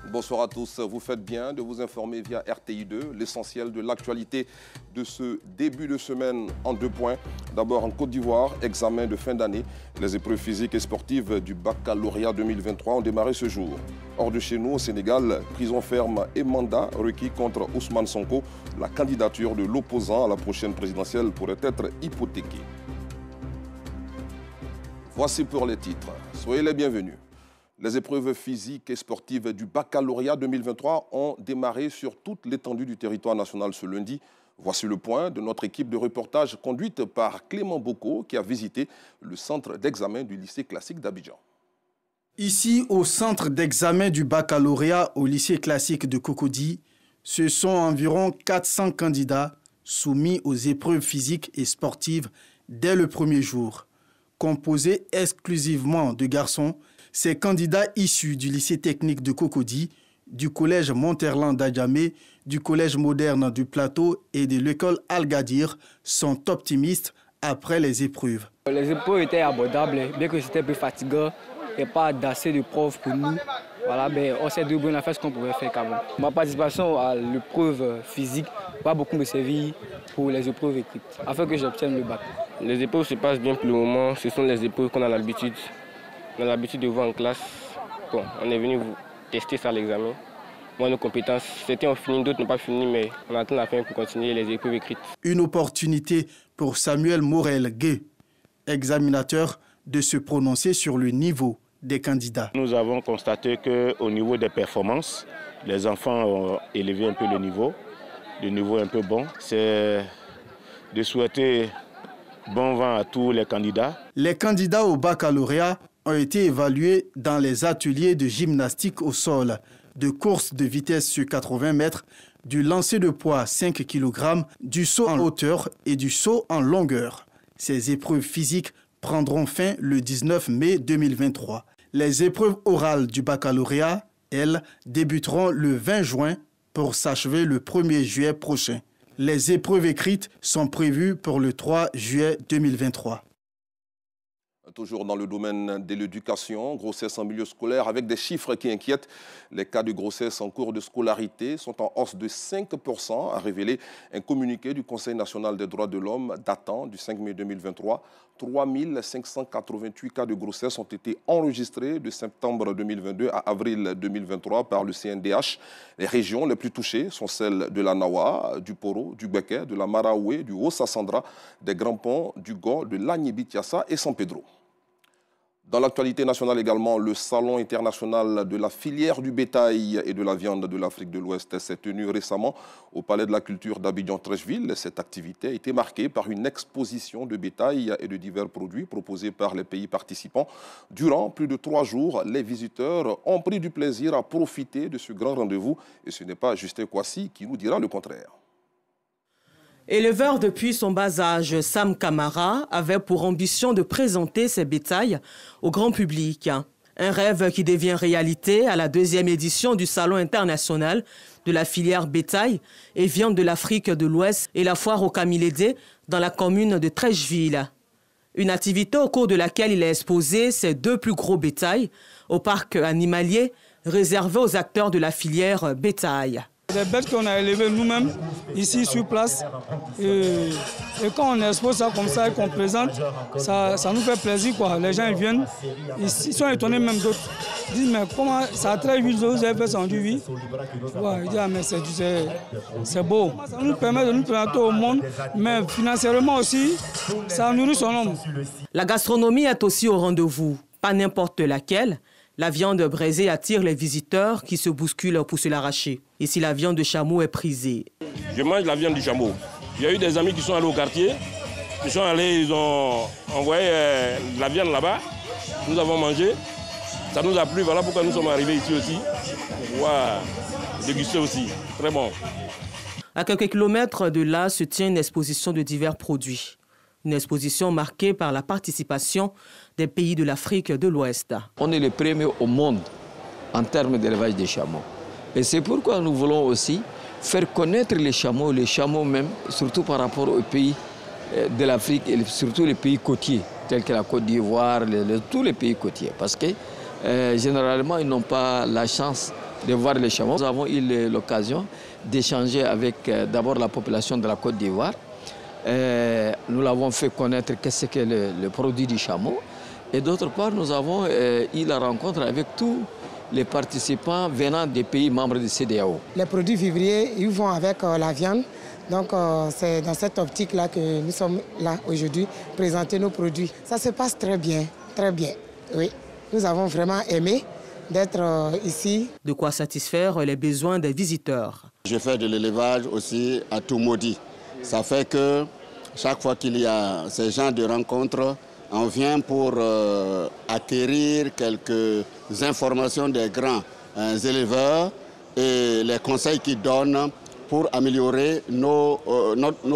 Bonsoir à tous. Vous faites bien de vous informer via RTI2, l'essentiel de l'actualité de ce début de semaine en 2 points. D'abord en Côte d'Ivoire, examen de fin d'année. Les épreuves physiques et sportives du baccalauréat 2023 ont démarré ce jour. Hors de chez nous, au Sénégal, prison ferme et mandat requis contre Ousmane Sonko. La candidature de l'opposant à la prochaine présidentielle pourrait être hypothéquée. Voici pour les titres. Soyez les bienvenus. Les épreuves physiques et sportives du baccalauréat 2023 ont démarré sur toute l'étendue du territoire national ce lundi. Voici le point de notre équipe de reportage conduite par Clément Boko qui a visité le centre d'examen du lycée classique d'Abidjan. Ici, au centre d'examen du baccalauréat au lycée classique de Cocody, ce sont environ 400 candidats soumis aux épreuves physiques et sportives dès le premier jour. Composés exclusivement de garçons, ces candidats issus du lycée technique de Cocody, du collège Monterland d'Adjamé, du collège moderne du Plateau et de l'école Al-Gadir sont optimistes après les épreuves. Les épreuves étaient abordables, bien que c'était un peu fatigant et pas d'assez de profs pour nous. Voilà, mais on s'est débrouillé, on a fait ce qu'on pouvait faire quand même. Ma participation à l'épreuve physique va beaucoup me servir pour les épreuves écrites, afin que j'obtienne le bac. Les épreuves se passent bien pour le moment, ce sont les épreuves qu'on a l'habitude. On a l'habitude de voir en classe. Bon, on est venu vous tester ça à l'examen. Moi, nos compétences, certains ont fini, d'autres n'ont pas fini, mais on attend la fin pour continuer les épreuves écrites. Une opportunité pour Samuel Morel-Gué, examinateur, de se prononcer sur le niveau des candidats. Nous avons constaté qu'au niveau des performances, les enfants ont élevé un peu le niveau un peu bon. C'est de souhaiter bon vent à tous les candidats. Les candidats au baccalauréat ont été évalués dans les ateliers de gymnastique au sol, de course de vitesse sur 80 mètres, du lancer de poids 5 kg, du saut en hauteur et du saut en longueur. Ces épreuves physiques prendront fin le 19 mai 2023. Les épreuves orales du baccalauréat, elles, débuteront le 20 juin pour s'achever le 1er juillet prochain. Les épreuves écrites sont prévues pour le 3 juillet 2023. Toujours dans le domaine de l'éducation, grossesse en milieu scolaire avec des chiffres qui inquiètent. Les cas de grossesse en cours de scolarité sont en hausse de 5%, a révélé un communiqué du Conseil national des droits de l'homme datant du 5 mai 2023. 3 588 cas de grossesse ont été enregistrés de septembre 2022 à avril 2023 par le CNDH. Les régions les plus touchées sont celles de la Nawa, du Poro, du Béké, de la Maraoué, du Haut-Sassandra, des Grands Ponts, du Go, de l'Agnibi-Tiassa et San Pedro. Dans l'actualité nationale également, le Salon international de la filière du bétail et de la viande de l'Afrique de l'Ouest s'est tenu récemment au Palais de la Culture d'Abidjan-Treichville. Cette activité a été marquée par une exposition de bétail et de divers produits proposés par les pays participants. Durant plus de 3 jours, les visiteurs ont pris du plaisir à profiter de ce grand rendez-vous. Et ce n'est pas Justin Kwasi qui nous dira le contraire. Éleveur depuis son bas âge, Sam Kamara avait pour ambition de présenter ses bétails au grand public. Un rêve qui devient réalité à la 2e édition du Salon international de la filière bétail et viande de l'Afrique de l'Ouest et la foire au Camilede dans la commune de Treichville. Une activité au cours de laquelle il a exposé ses 2 plus gros bétails au parc animalier réservé aux acteurs de la filière bétail. Des bêtes qu'on a élevées nous-mêmes ici sur place et quand on expose ça comme ça et qu'on présente, ça nous fait plaisir quoi. Les gens viennent, ils sont étonnés même d'autres. Ils disent mais comment ça a très vite, vous avez fait ça, on dit oui. Ouais, ils disent ah, mais c'est beau. Ça nous permet de nous présenter au monde, mais financièrement aussi, ça nourrit son homme. La gastronomie est aussi au rendez-vous, pas n'importe laquelle. La viande braisée attire les visiteurs qui se bousculent pour se l'arracher. Ici, la viande de chameau est prisée. Je mange la viande du chameau. Il y a eu des amis qui sont allés au quartier. Ils sont allés, ils ont envoyé la viande là-bas. Nous avons mangé. Ça nous a plu. Voilà pourquoi nous sommes arrivés ici aussi. Wow. Déguster aussi. Très bon. À quelques kilomètres de là se tient une exposition de divers produits. Une exposition marquée par la participation des pays de l'Afrique de l'Ouest. On est les premiers au monde en termes d'élevage des chameaux. Et c'est pourquoi nous voulons aussi faire connaître les chameaux même, surtout par rapport aux pays de l'Afrique et surtout les pays côtiers, tels que la Côte d'Ivoire, tous les pays côtiers. Parce que généralement, ils n'ont pas la chance de voir les chameaux. Nous avons eu l'occasion d'échanger avec d'abord la population de la Côte d'Ivoire. Nous l'avons fait connaître qu'est-ce que le produit du chameau. Et d'autre part, nous avons eu la rencontre avec tous les participants venant des pays membres du CEDEAO. Les produits vivriers, ils vont avec la viande. Donc c'est dans cette optique-là que nous sommes là aujourd'hui, présenter nos produits. Ça se passe très bien, oui. Nous avons vraiment aimé d'être ici. De quoi satisfaire les besoins des visiteurs. Je fais de l'élevage aussi à Toumoudi. Ça fait que chaque fois qu'il y a ces genres de rencontres, on vient pour acquérir quelques informations des grands éleveurs et les conseils qu'ils donnent pour améliorer nos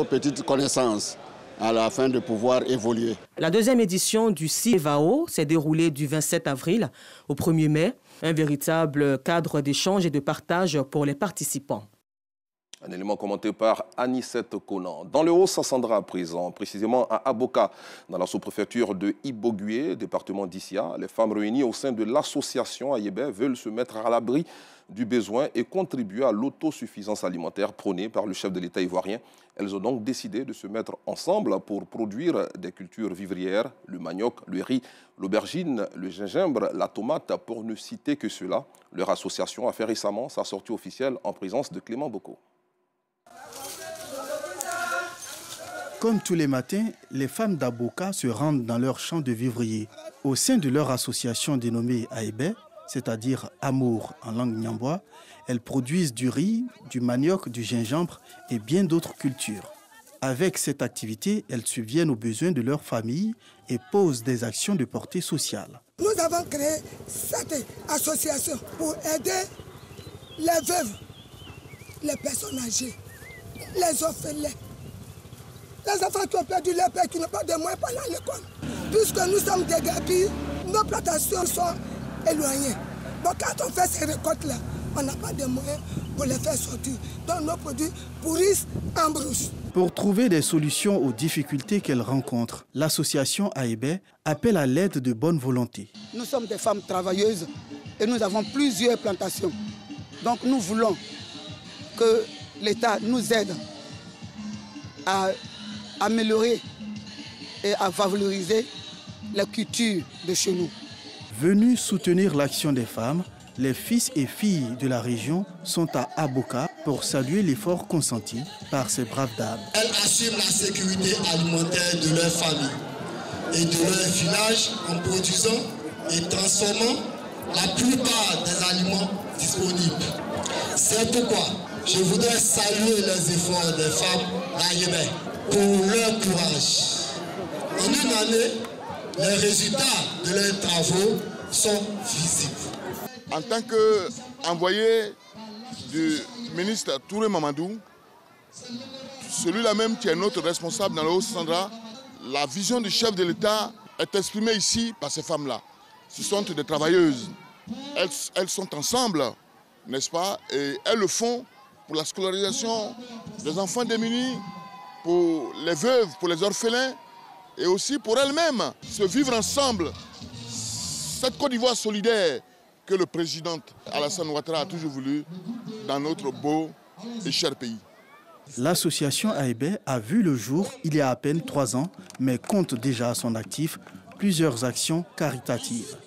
petites connaissances à la fin de pouvoir évoluer. La deuxième édition du CIVAO s'est déroulée du 27 avril au 1er mai, un véritable cadre d'échange et de partage pour les participants. Un élément commenté par Anicette Conan. Dans le Haut-Sassandra à présent, précisément à Aboka, dans la sous-préfecture de Ibogué, département d'Issia, les femmes réunies au sein de l'association Ayébé veulent se mettre à l'abri du besoin et contribuer à l'autosuffisance alimentaire prônée par le chef de l'État ivoirien. Elles ont donc décidé de se mettre ensemble pour produire des cultures vivrières, le manioc, le riz, l'aubergine, le gingembre, la tomate, pour ne citer que cela. Leur association a fait récemment sa sortie officielle en présence de Clément Boko. Comme tous les matins, les femmes d'Aboka se rendent dans leur champ de vivrier. Au sein de leur association dénommée Ayébé, c'est-à-dire Amour en langue nyambois, elles produisent du riz, du manioc, du gingembre et bien d'autres cultures. Avec cette activité, elles subviennent aux besoins de leur famille et posent des actions de portée sociale. Nous avons créé cette association pour aider les veuves, les personnes âgées, les orphelins, les enfants qui ont perdu leur père, qui n'ont pas de moyens pour aller à l'école. Puisque nous sommes des gabis, nos plantations sont éloignées. Donc quand on fait ces récoltes-là, on n'a pas de moyens pour les faire sortir. Donc nos produits pourrissent en brousse. Pour trouver des solutions aux difficultés qu'elles rencontrent, l'association Ayébé appelle à l'aide de bonne volonté. Nous sommes des femmes travailleuses et nous avons plusieurs plantations. Donc nous voulons que l'État nous aide à améliorer et à valoriser la culture de chez nous. Venus soutenir l'action des femmes, les fils et filles de la région sont à Aboka pour saluer l'effort consenti par ces braves dames. Elles assurent la sécurité alimentaire de leur famille et de leur village en produisant et transformant la plupart des aliments disponibles. C'est pourquoi je voudrais saluer les efforts des femmes d'Ayébé pour leur courage. En une année, les résultats de leurs travaux sont visibles. En tant qu'envoyé du ministre Touré Mamadou, celui-là même qui est notre responsable dans le Haut-Sassandra, la vision du chef de l'État est exprimée ici par ces femmes-là. Ce sont des travailleuses. Elles sont ensemble, n'est-ce pas? Et elles le font pour la scolarisation des enfants démunis, pour les veuves, pour les orphelins et aussi pour elles-mêmes. Se vivre ensemble, cette Côte d'Ivoire solidaire que le président Alassane Ouattara a toujours voulu dans notre beau et cher pays. L'association Ayébé a vu le jour il y a à peine 3 ans, mais compte déjà à son actif plusieurs actions caritatives.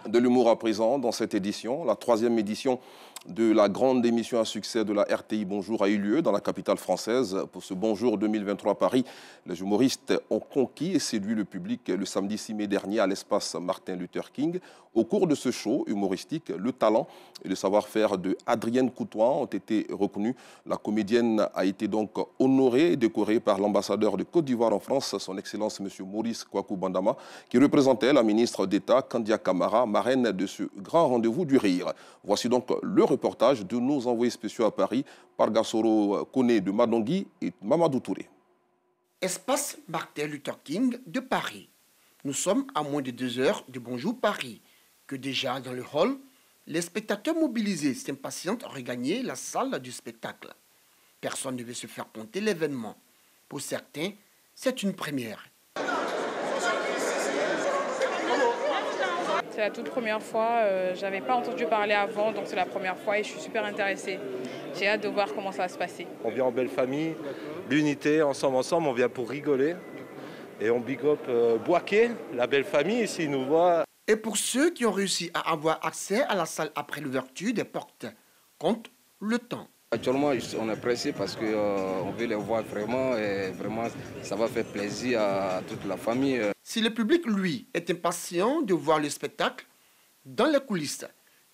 De l'humour à présent dans cette édition, la 3e édition de la grande émission à succès de la RTI Bonjour a eu lieu dans la capitale française. Pour ce Bonjour 2023 à Paris, les humoristes ont conquis et séduit le public le samedi 6 mai dernier à l'espace Martin Luther King. Au cours de ce show humoristique, le talent et le savoir-faire de Adrienne Coutoin ont été reconnus. La comédienne a été donc honorée et décorée par l'ambassadeur de Côte d'Ivoire en France, son Excellence M. Maurice Kwaku Bandama, qui représentait la ministre d'État Kandia Camara, marraine de ce grand rendez-vous du rire. Voici donc le reportage de nos envoyés spéciaux à Paris, Pargasoro Kone de Madongui et Mamadou Touré. Espace Martin Luther King de Paris. Nous sommes à moins de 2 heures de Bonjour Paris, que déjà dans le hall, les spectateurs mobilisés s'impatientent à regagner la salle du spectacle. Personne ne veut se faire compter l'événement. Pour certains, c'est une première. C'est la toute première fois. Je n'avais pas entendu parler avant, donc c'est la première fois et je suis super intéressée. J'ai hâte de voir comment ça va se passer. On vient en belle famille, l'unité, ensemble, on vient pour rigoler. Et on big up Boaké, la belle famille, ici, ils nous voient. Et pour ceux qui ont réussi à avoir accès à la salle après l'ouverture des portes, compte le temps. Actuellement, on est pressé parce qu'on veut les voir vraiment et vraiment, ça va faire plaisir à toute la famille. Si le public, lui, est impatient de voir le spectacle, dans les coulisses,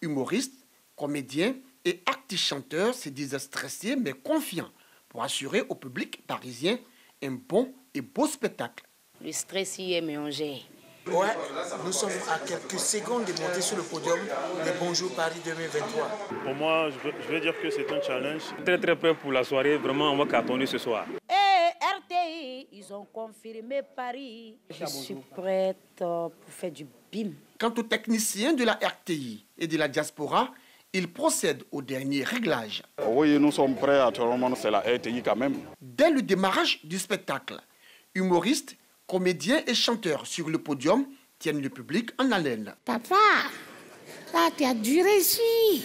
humoristes, comédiens et artistes-chanteurs se disent stressés mais confiants pour assurer au public parisien un bon et beau spectacle. Le stress y est mélangé. Ouais, nous sommes à quelques secondes de monter sur le podium de Bonjour Paris 2023. Pour moi, je veux dire que c'est un challenge. Très très prêt pour la soirée, vraiment on va cartonner ce soir. RTI, ils ont confirmé Paris. Je suis prête pour faire du bim. Quant aux techniciens de la RTI et de la diaspora, ils procèdent au dernier réglage. Oui, nous sommes prêts à tout le monde, c'est la RTI quand même. Dès le démarrage du spectacle, humoristes, comédiens et chanteurs sur le podium tiennent le public en haleine. Papa, là, tu as dû réussir.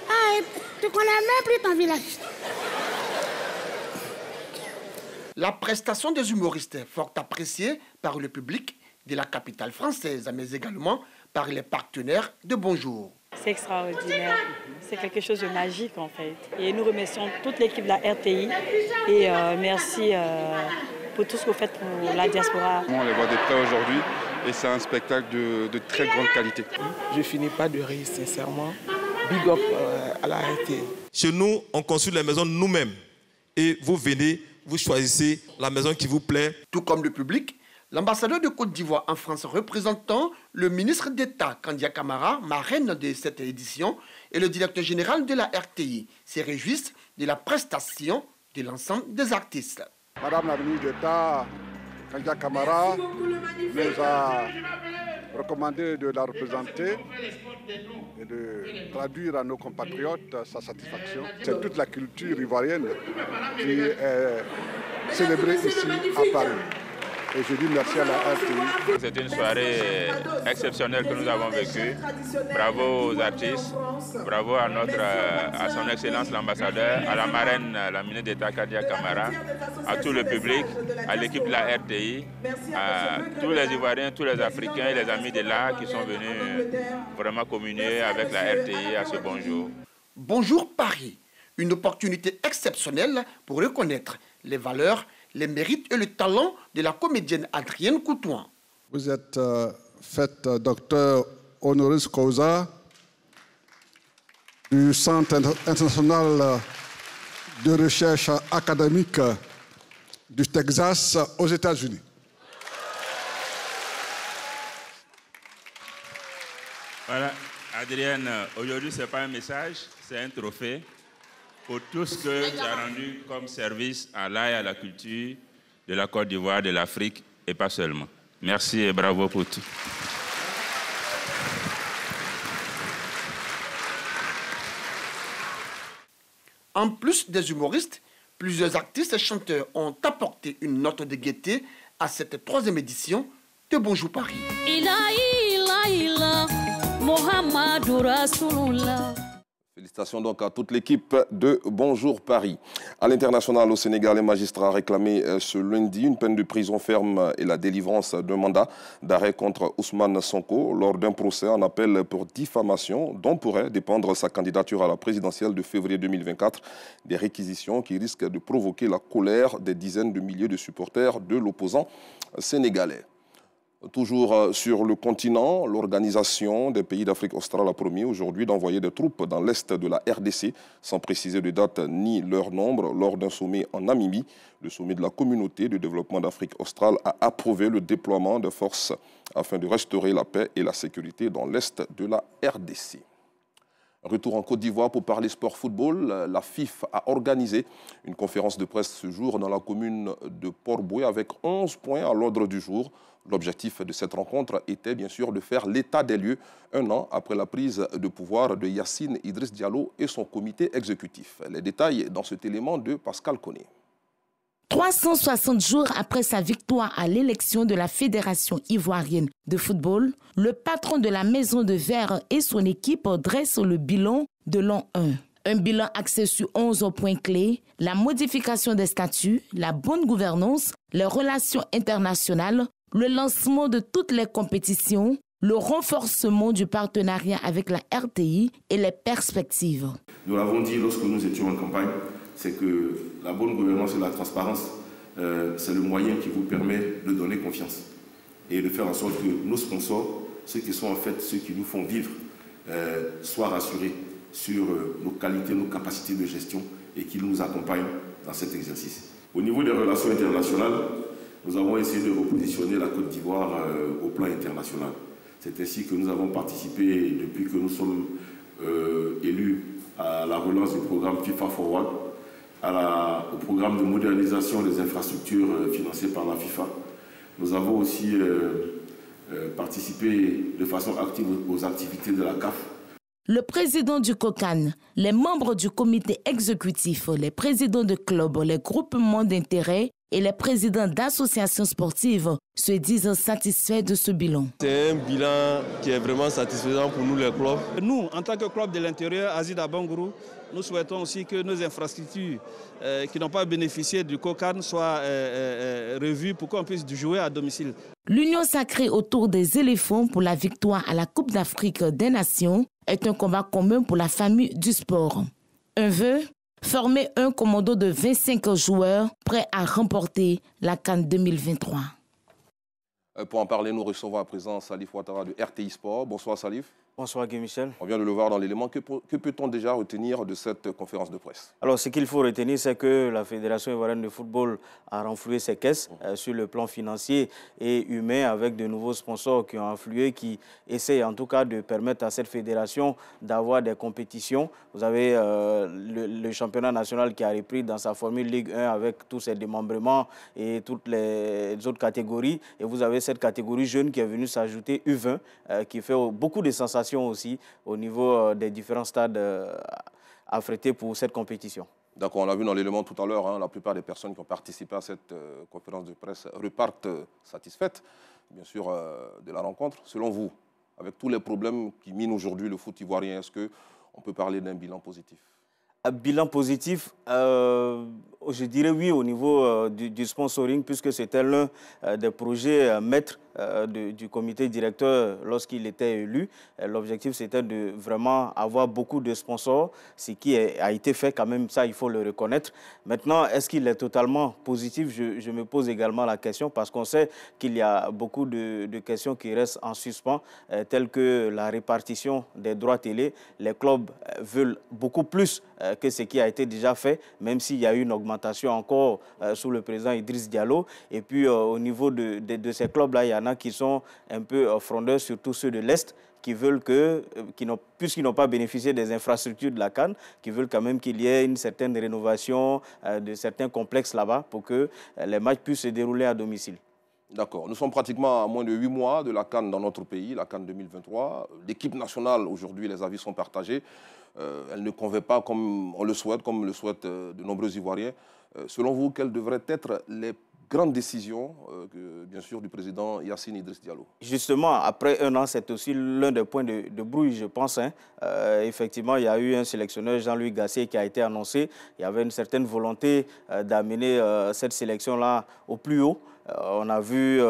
Ah, tu connais même plus ton village. La prestation des humoristes est fort appréciée par le public de la capitale française, mais également par les partenaires de Bonjour. C'est extraordinaire, c'est quelque chose de magique en fait. Et nous remercions toute l'équipe de la RTI et merci pour tout ce que vous faites pour la diaspora. On les voit de près aujourd'hui et c'est un spectacle de très grande qualité. Je finis pas de rire sincèrement. Big up à la RTI. Chez nous, on construit les maisons nous-mêmes et vous venez, vous choisissez la maison qui vous plaît. Tout comme le public, l'ambassadeur de Côte d'Ivoire en France représentant le ministre d'État Kandia Camara, marraine de cette édition, et le directeur général de la RTI se réjouissent de la prestation de l'ensemble des artistes. Madame la ministre d'État Kandia Camara nous a recommandé de la représenter et de traduire à nos compatriotes sa satisfaction. C'est toute la culture ivoirienne qui est célébrée ici à Paris. Et je dis merci à la RTI. C'est une soirée exceptionnelle que nous avons vécue. Bravo aux artistes, bravo à son Excellence l'ambassadeur, à la marraine, la ministre d'État Kandia Camara, à tout le public, à l'équipe de la RTI, à tous les Ivoiriens, tous les Africains et les amis de l'art qui sont venus vraiment communier avec la RTI à ce bonjour. Bonjour Paris, une opportunité exceptionnelle pour reconnaître les valeurs, les mérites et le talent de la comédienne Adrienne Coutouin. Vous êtes fait docteur honoris causa du Centre international de recherche académique du Texas aux États-Unis. Voilà, Adrienne, aujourd'hui ce n'est pas un message, c'est un trophée pour tout ce que tu as rendu comme service à l'art et à la culture de la Côte d'Ivoire, de l'Afrique et pas seulement. Merci et bravo pour tout. En plus des humoristes, plusieurs artistes et chanteurs ont apporté une note de gaieté à cette troisième édition de Bonjour Paris. Félicitations donc à toute l'équipe de Bonjour Paris. À l'international, au Sénégal, les magistrats réclamaient ce lundi une peine de prison ferme et la délivrance d'un mandat d'arrêt contre Ousmane Sonko lors d'un procès en appel pour diffamation dont pourrait dépendre sa candidature à la présidentielle de février 2024. Des réquisitions qui risquent de provoquer la colère des dizaines de milliers de supporters de l'opposant sénégalais. Toujours sur le continent, l'Organisation des pays d'Afrique australe a promis aujourd'hui d'envoyer des troupes dans l'est de la RDC, sans préciser de date ni leur nombre, lors d'un sommet en Namibie. Le sommet de la communauté de développement d'Afrique australe a approuvé le déploiement de forces afin de restaurer la paix et la sécurité dans l'est de la RDC. Retour en Côte d'Ivoire pour parler sport football. La FIF a organisé une conférence de presse ce jour dans la commune de Port-Boué avec 11 points à l'ordre du jour. L'objectif de cette rencontre était bien sûr de faire l'état des lieux un an après la prise de pouvoir de Yacine Idriss Diallo et son comité exécutif. Les détails dans cet élément de Pascal Koné. 360 jours après sa victoire à l'élection de la Fédération ivoirienne de football, le patron de la Maison de Verre et son équipe dressent le bilan de l'an 1. Un bilan axé sur 11 points clés, la modification des statuts, la bonne gouvernance, les relations internationales, le lancement de toutes les compétitions, le renforcement du partenariat avec la RTI et les perspectives. Nous l'avons dit lorsque nous étions en campagne, c'est que la bonne gouvernance et la transparence, c'est le moyen qui vous permet de donner confiance et de faire en sorte que nos sponsors, ceux qui sont en fait ceux qui nous font vivre, soient rassurés sur nos qualités, nos capacités de gestion et qu'ils nous accompagnent dans cet exercice. Au niveau des relations internationales, nous avons essayé de repositionner la Côte d'Ivoire au plan international. C'est ainsi que nous avons participé, depuis que nous sommes élus, à la relance du programme FIFA Forward, au programme de modernisation des infrastructures financées par la FIFA. Nous avons aussi participé de façon active aux activités de la CAF. Le président du COCAN, les membres du comité exécutif, les présidents de clubs, les groupements d'intérêt et les présidents d'associations sportives se disent satisfaits de ce bilan. C'est un bilan qui est vraiment satisfaisant pour nous les clubs. Nous, en tant que club de l'intérieur, Azida Bangourou, nous souhaitons aussi que nos infrastructures qui n'ont pas bénéficié du COCAN soient revues pour qu'on puisse jouer à domicile. L'union sacrée autour des éléphants pour la victoire à la Coupe d'Afrique des Nations est un combat commun pour la famille du sport. Un vœu, former un commando de 25 joueurs prêts à remporter la CAN 2023. Pour en parler, nous recevons à présent Salif Ouattara de RTI Sport. Bonsoir Salif. Bonsoir Guy Michel. On vient de le voir dans l'élément. Que peut-on déjà retenir de cette conférence de presse? Alors, ce qu'il faut retenir, c'est que la Fédération ivoirienne de football a renfloué ses caisses sur le plan financier et humain avec de nouveaux sponsors qui ont afflué, qui essayent en tout cas de permettre à cette fédération d'avoir des compétitions. Vous avez le championnat national qui a repris dans sa formule Ligue 1 avec tous ses démembrements et toutes les autres catégories. Et vous avez cette catégorie jeune qui est venue s'ajouter, U20, qui fait beaucoup de sensations aussi au niveau des différents stades affrétés pour cette compétition. D'accord, on l'a vu dans l'élément tout à l'heure, la plupart des personnes qui ont participé à cette conférence de presse repartent satisfaites, bien sûr, de la rencontre. Selon vous, avec tous les problèmes qui minent aujourd'hui le foot ivoirien, est-ce qu'on peut parler d'un bilan positif? Un bilan positif, je dirais oui au niveau du sponsoring, puisque c'était l'un des projets maîtres du comité directeur lorsqu'il était élu. L'objectif, c'était de vraiment avoir beaucoup de sponsors, ce qui a été fait quand même, ça il faut le reconnaître. Maintenant, est-ce qu'il est totalement positif? Je me pose également la question, parce qu'on sait qu'il y a beaucoup de questions qui restent en suspens, telles que la répartition des droits télé. Les clubs veulent beaucoup plus que ce qui a été déjà fait, même s'il y a eu une augmentation encore sous le président Idriss Diallo. Et puis au niveau de ces clubs-là, il y en a qui sont un peu frondeurs, surtout ceux de l'Est, qui veulent puisqu'ils n'ont pas bénéficié des infrastructures de la CAN, qui veulent quand même qu'il y ait une certaine rénovation de certains complexes là-bas pour que les matchs puissent se dérouler à domicile. D'accord. Nous sommes pratiquement à moins de 8 mois de la CAN dans notre pays, la CAN 2023. L'équipe nationale, aujourd'hui, les avis sont partagés. Elle ne convainc pas comme on le souhaite, comme le souhaitent de nombreux Ivoiriens. Selon vous, quelles devraient être les grandes décisions, bien sûr, du président Yacine Idriss Diallo? Justement, après un an, c'est aussi l'un des points de brouille, je pense. Effectivement, il y a eu un sélectionneur, Jean-Louis Gasset, qui a été annoncé. Il y avait une certaine volonté d'amener cette sélection-là au plus haut. On a vu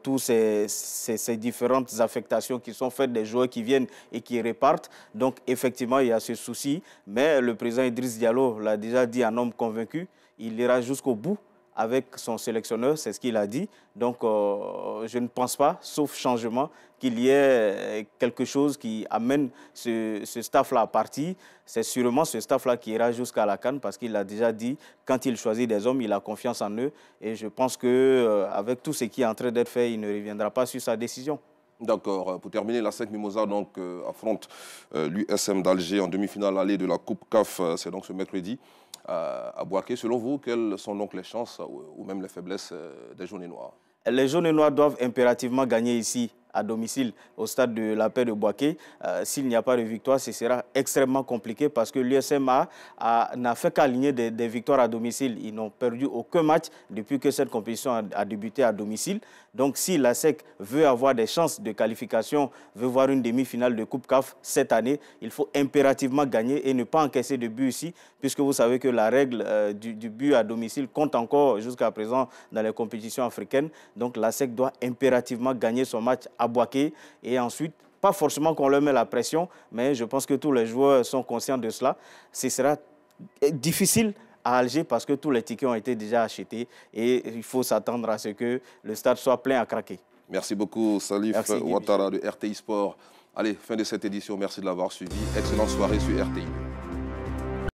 tous ces différentes affectations qui sont faites des joueurs qui viennent et qui repartent. Donc, effectivement, il y a ce souci. Mais le président Idriss Diallo l'a déjà dit, un homme convaincu. Il ira jusqu'au bout avec son sélectionneur, c'est ce qu'il a dit. Donc, je ne pense pas, sauf changement, qu'il y ait quelque chose qui amène ce staff-là à partir. C'est sûrement ce staff-là qui ira jusqu'à la CAN, parce qu'il a déjà dit, quand il choisit des hommes, il a confiance en eux. Et je pense qu'avec tout ce qui est en train d'être fait, il ne reviendra pas sur sa décision. D'accord. Pour terminer, la 5 Mimosa affronte l'USM d'Alger en demi-finale allée de la Coupe CAF. C'est donc ce mercredi à Bouaké. Selon vous, quelles sont donc les chances ou même les faiblesses des jaunes et noirs? Les jaunes et noirs doivent impérativement gagner ici à domicile au stade de la Paix de Boaké. S'il n'y a pas de victoire, ce sera extrêmement compliqué parce que l'USMA n'a fait qu'aligner des victoires à domicile. Ils n'ont perdu aucun match depuis que cette compétition a débuté à domicile. Donc si la SEC veut avoir des chances de qualification, veut voir une demi-finale de Coupe CAF cette année, il faut impérativement gagner et ne pas encaisser de but ici, puisque vous savez que la règle du but à domicile compte encore jusqu'à présent dans les compétitions africaines. Donc la SEC doit impérativement gagner son match à Boaké et ensuite, pas forcément qu'on leur met la pression, mais je pense que tous les joueurs sont conscients de cela. Ce sera difficile à Alger parce que tous les tickets ont été déjà achetés et il faut s'attendre à ce que le stade soit plein à craquer. Merci beaucoup Salif Ouattara de RTI Sport. Allez, fin de cette édition, merci de l'avoir suivi. Excellente soirée sur RTI.